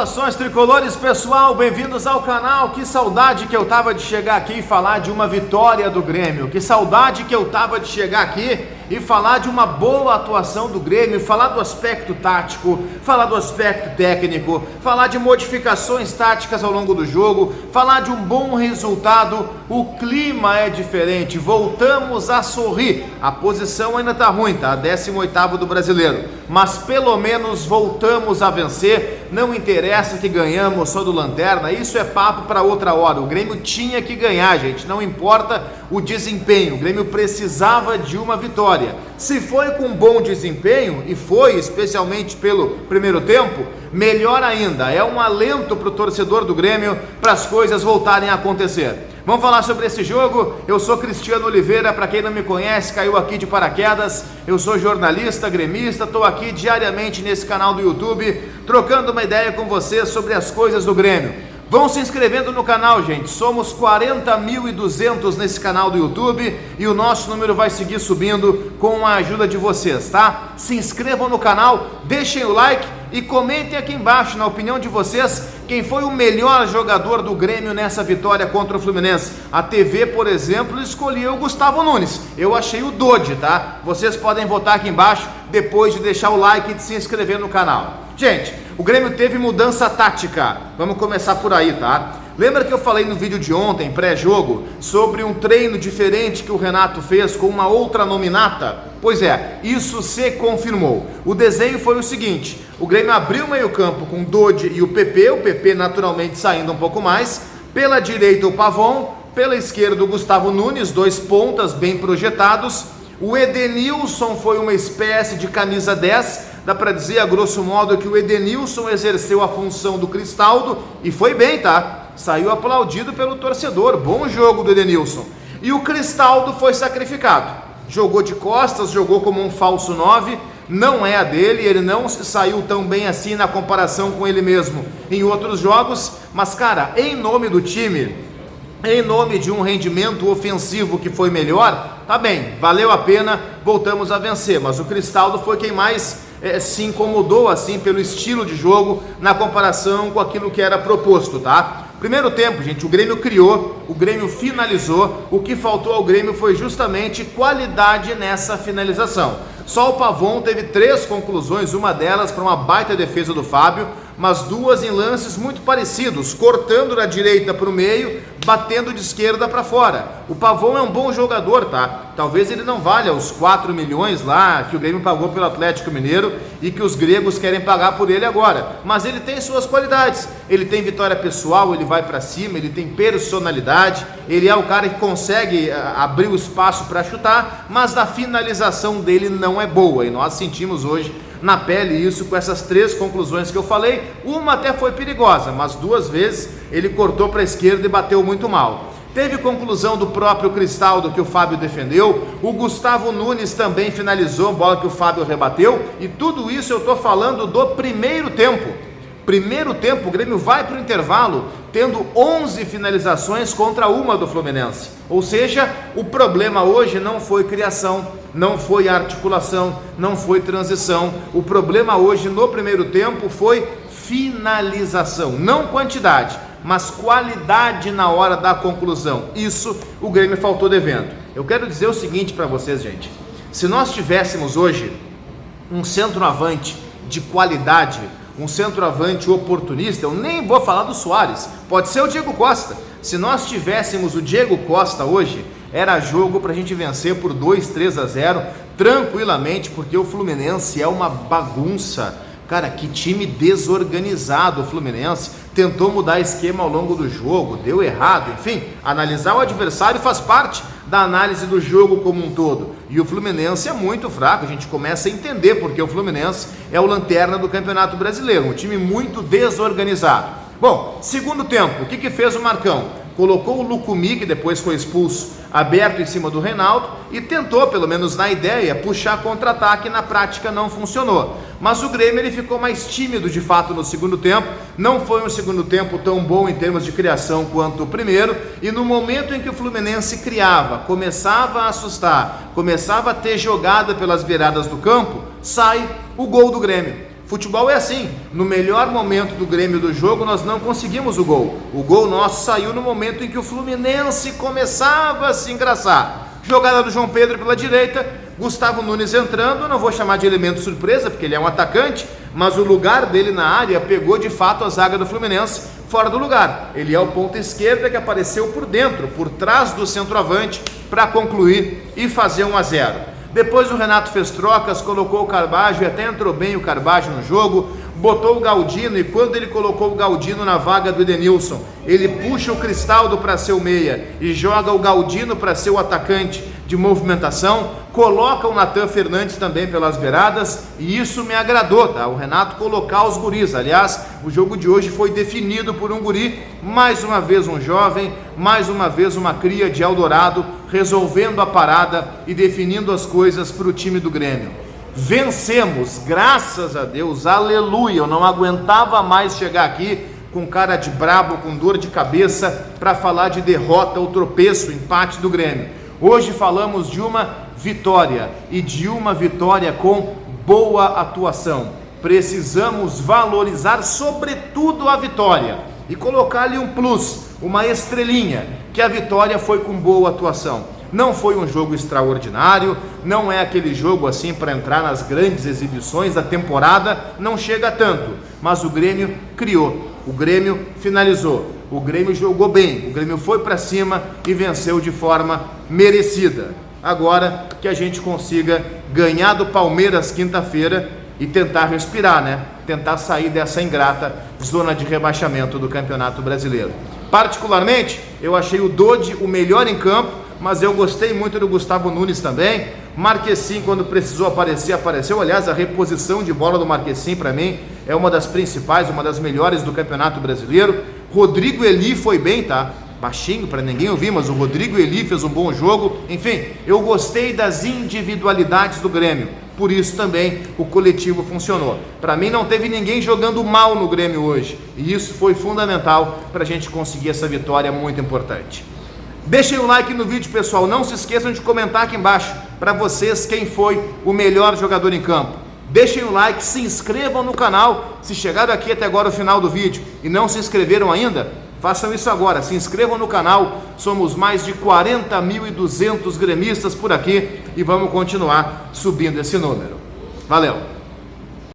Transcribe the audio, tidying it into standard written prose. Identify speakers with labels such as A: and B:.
A: Saudações tricolores, pessoal, bem-vindos ao canal. Que saudade que eu tava de chegar aqui e falar de uma vitória do Grêmio. Que saudade que eu tava de chegar aqui e falar de uma boa atuação do Grêmio, falar do aspecto tático, falar do aspecto técnico, falar de modificações táticas ao longo do jogo, falar de um bom resultado. O clima é diferente, voltamos a sorrir. A posição ainda tá ruim, tá? 18º do Brasileiro, mas pelo menos voltamos a vencer. Não interessa que ganhamos só do Lanterna, isso é papo para outra hora. O Grêmio tinha que ganhar, gente, não importa o desempenho, o Grêmio precisava de uma vitória. Se foi com bom desempenho, e foi especialmente pelo primeiro tempo, melhor ainda, é um alento para o torcedor do Grêmio para as coisas voltarem a acontecer. Vamos falar sobre esse jogo. Eu sou Cristiano Oliveira, para quem não me conhece, caiu aqui de paraquedas. Eu sou jornalista, gremista, estou aqui diariamente nesse canal do YouTube, trocando uma ideia com vocês sobre as coisas do Grêmio. Vão se inscrevendo no canal, gente. Somos 40.200 nesse canal do YouTube e o nosso número vai seguir subindo com a ajuda de vocês, tá? Se inscrevam no canal, deixem o like e comentem aqui embaixo, na opinião de vocês, quem foi o melhor jogador do Grêmio nessa vitória contra o Fluminense. A TV, por exemplo, escolheu o Gustavo Nunes. Eu achei o Dodi, tá? Vocês podem votar aqui embaixo depois de deixar o like e de se inscrever no canal. Gente, o Grêmio teve mudança tática. Vamos começar por aí, tá? Lembra que eu falei no vídeo de ontem, pré-jogo, sobre um treino diferente que o Renato fez com uma outra nominata? Pois é, isso se confirmou. O desenho foi o seguinte: o Grêmio abriu o meio-campo com o Dodi e o PP naturalmente saindo um pouco mais. Pela direita o Pavon, pela esquerda o Gustavo Nunes, dois pontas bem projetados. O Edenilson foi uma espécie de camisa 10, dá para dizer a grosso modo que o Edenilson exerceu a função do Cristaldo e foi bem, tá? Saiu aplaudido pelo torcedor, bom jogo do Edenilson. E o Cristaldo foi sacrificado, jogou de costas, jogou como um falso 9, não é a dele, ele não saiu tão bem assim na comparação com ele mesmo em outros jogos, mas cara, em nome do time, em nome de um rendimento ofensivo que foi melhor, tá bem, valeu a pena, voltamos a vencer, mas o Cristaldo foi quem mais se incomodou assim pelo estilo de jogo na comparação com aquilo que era proposto, tá? Primeiro tempo, gente, o Grêmio criou, o Grêmio finalizou, o que faltou ao Grêmio foi justamente qualidade nessa finalização. Só o Pavon teve 3 conclusões, uma delas para uma baita defesa do Fábio, mas 2 em lances muito parecidos, cortando da direita para o meio, batendo de esquerda para fora. O Pavon é um bom jogador, tá? Talvez ele não valha os 4 milhões lá que o Grêmio pagou pelo Atlético Mineiro e que os gregos querem pagar por ele agora, mas ele tem suas qualidades, ele tem vitória pessoal, ele vai para cima, ele tem personalidade, ele é o cara que consegue abrir o espaço para chutar, mas a finalização dele não é boa, e nós sentimos hoje na pele isso com essas 3 conclusões que eu falei. Uma até foi perigosa, mas 2 vezes ele cortou para a esquerda e bateu muito mal. Teve conclusão do próprio Cristaldo que o Fábio defendeu, o Gustavo Nunes também finalizou, bola que o Fábio rebateu, e tudo isso eu estou falando do primeiro tempo. Primeiro tempo, o Grêmio vai para o intervalo tendo 11 finalizações contra uma do Fluminense. Ou seja, o problema hoje não foi criação, não foi articulação, não foi transição. O problema hoje no primeiro tempo foi finalização, não quantidade, mas qualidade na hora da conclusão. Isso o Grêmio faltou devendo. Eu quero dizer o seguinte para vocês, gente: se nós tivéssemos hoje um centroavante de qualidade, um centroavante oportunista, eu nem vou falar do Soares, pode ser o Diego Costa. Se nós tivéssemos o Diego Costa hoje, era jogo para a gente vencer por 2-3-0 tranquilamente, porque o Fluminense é uma bagunça. Cara, que time desorganizado o Fluminense, tentou mudar esquema ao longo do jogo, deu errado, enfim, analisar o adversário faz parte da análise do jogo como um todo, e o Fluminense é muito fraco, a gente começa a entender porque o Fluminense é o lanterna do Campeonato Brasileiro, um time muito desorganizado. Bom, segundo tempo, o que fez o Marcão? Colocou o Lucumi, que depois foi expulso, aberto em cima do Reinaldo e tentou, pelo menos na ideia, puxar contra-ataque. Na prática não funcionou, mas o Grêmio ele ficou mais tímido de fato no segundo tempo. Não foi um segundo tempo tão bom em termos de criação quanto o primeiro, e no momento em que o Fluminense criava, começava a assustar, começava a ter jogada pelas beiradas do campo, sai o gol do Grêmio. Futebol é assim, no melhor momento do Grêmio do jogo nós não conseguimos o gol. O gol nosso saiu no momento em que o Fluminense começava a se engraçar. Jogada do João Pedro pela direita, Gustavo Nunes entrando, não vou chamar de elemento surpresa, porque ele é um atacante, mas o lugar dele na área pegou de fato a zaga do Fluminense fora do lugar. Ele é o ponta esquerda que apareceu por dentro, por trás do centroavante, para concluir e fazer 1-0. Depois o Renato fez trocas, colocou o Carbajo e até entrou bem o Carbajo no jogo, botou o Galdino e quando ele colocou o Galdino na vaga do Edenilson, ele puxa o Cristaldo para ser o meia e joga o Galdino para ser o atacante de movimentação, coloca o Natan Fernandes também pelas beiradas e isso me agradou, tá? O Renato colocar os guris, aliás, o jogo de hoje foi definido por um guri, mais uma vez um jovem, mais uma vez uma cria de Eldorado, resolvendo a parada e definindo as coisas para o time do Grêmio. Vencemos, graças a Deus, aleluia. Eu não aguentava mais chegar aqui com cara de brabo, com dor de cabeça para falar de derrota ou tropeço, empate do Grêmio. Hoje falamos de uma vitória e de uma vitória com boa atuação. Precisamos valorizar sobretudo a vitória e colocar ali um plus, uma estrelinha, que a vitória foi com boa atuação. Não foi um jogo extraordinário, não é aquele jogo assim para entrar nas grandes exibições da temporada, não chega tanto, mas o Grêmio criou, o Grêmio finalizou, o Grêmio jogou bem, o Grêmio foi para cima e venceu de forma merecida. Agora que a gente consiga ganhar do Palmeiras quinta-feira e tentar respirar, né? Tentar sair dessa ingrata zona de rebaixamento do Campeonato Brasileiro. Particularmente, eu achei o Dodi o melhor em campo, mas eu gostei muito do Gustavo Nunes também. Marquezin, quando precisou aparecer, apareceu. Aliás, a reposição de bola do Marquezin, para mim, é uma das principais, uma das melhores do Campeonato Brasileiro. Rodrigo Eli foi bem, tá? Baixinho, para ninguém ouvir, mas o Rodrigo Eli fez um bom jogo. Enfim, eu gostei das individualidades do Grêmio. Por isso também o coletivo funcionou. Para mim não teve ninguém jogando mal no Grêmio hoje. E isso foi fundamental para a gente conseguir essa vitória muito importante. Deixem o like no vídeo, pessoal. Não se esqueçam de comentar aqui embaixo para vocês quem foi o melhor jogador em campo. Deixem o like, se inscrevam no canal. Se chegaram aqui até agora o final do vídeo e não se inscreveram ainda, façam isso agora. Se inscrevam no canal. Somos mais de 40.200 gremistas por aqui e vamos continuar subindo esse número. Valeu!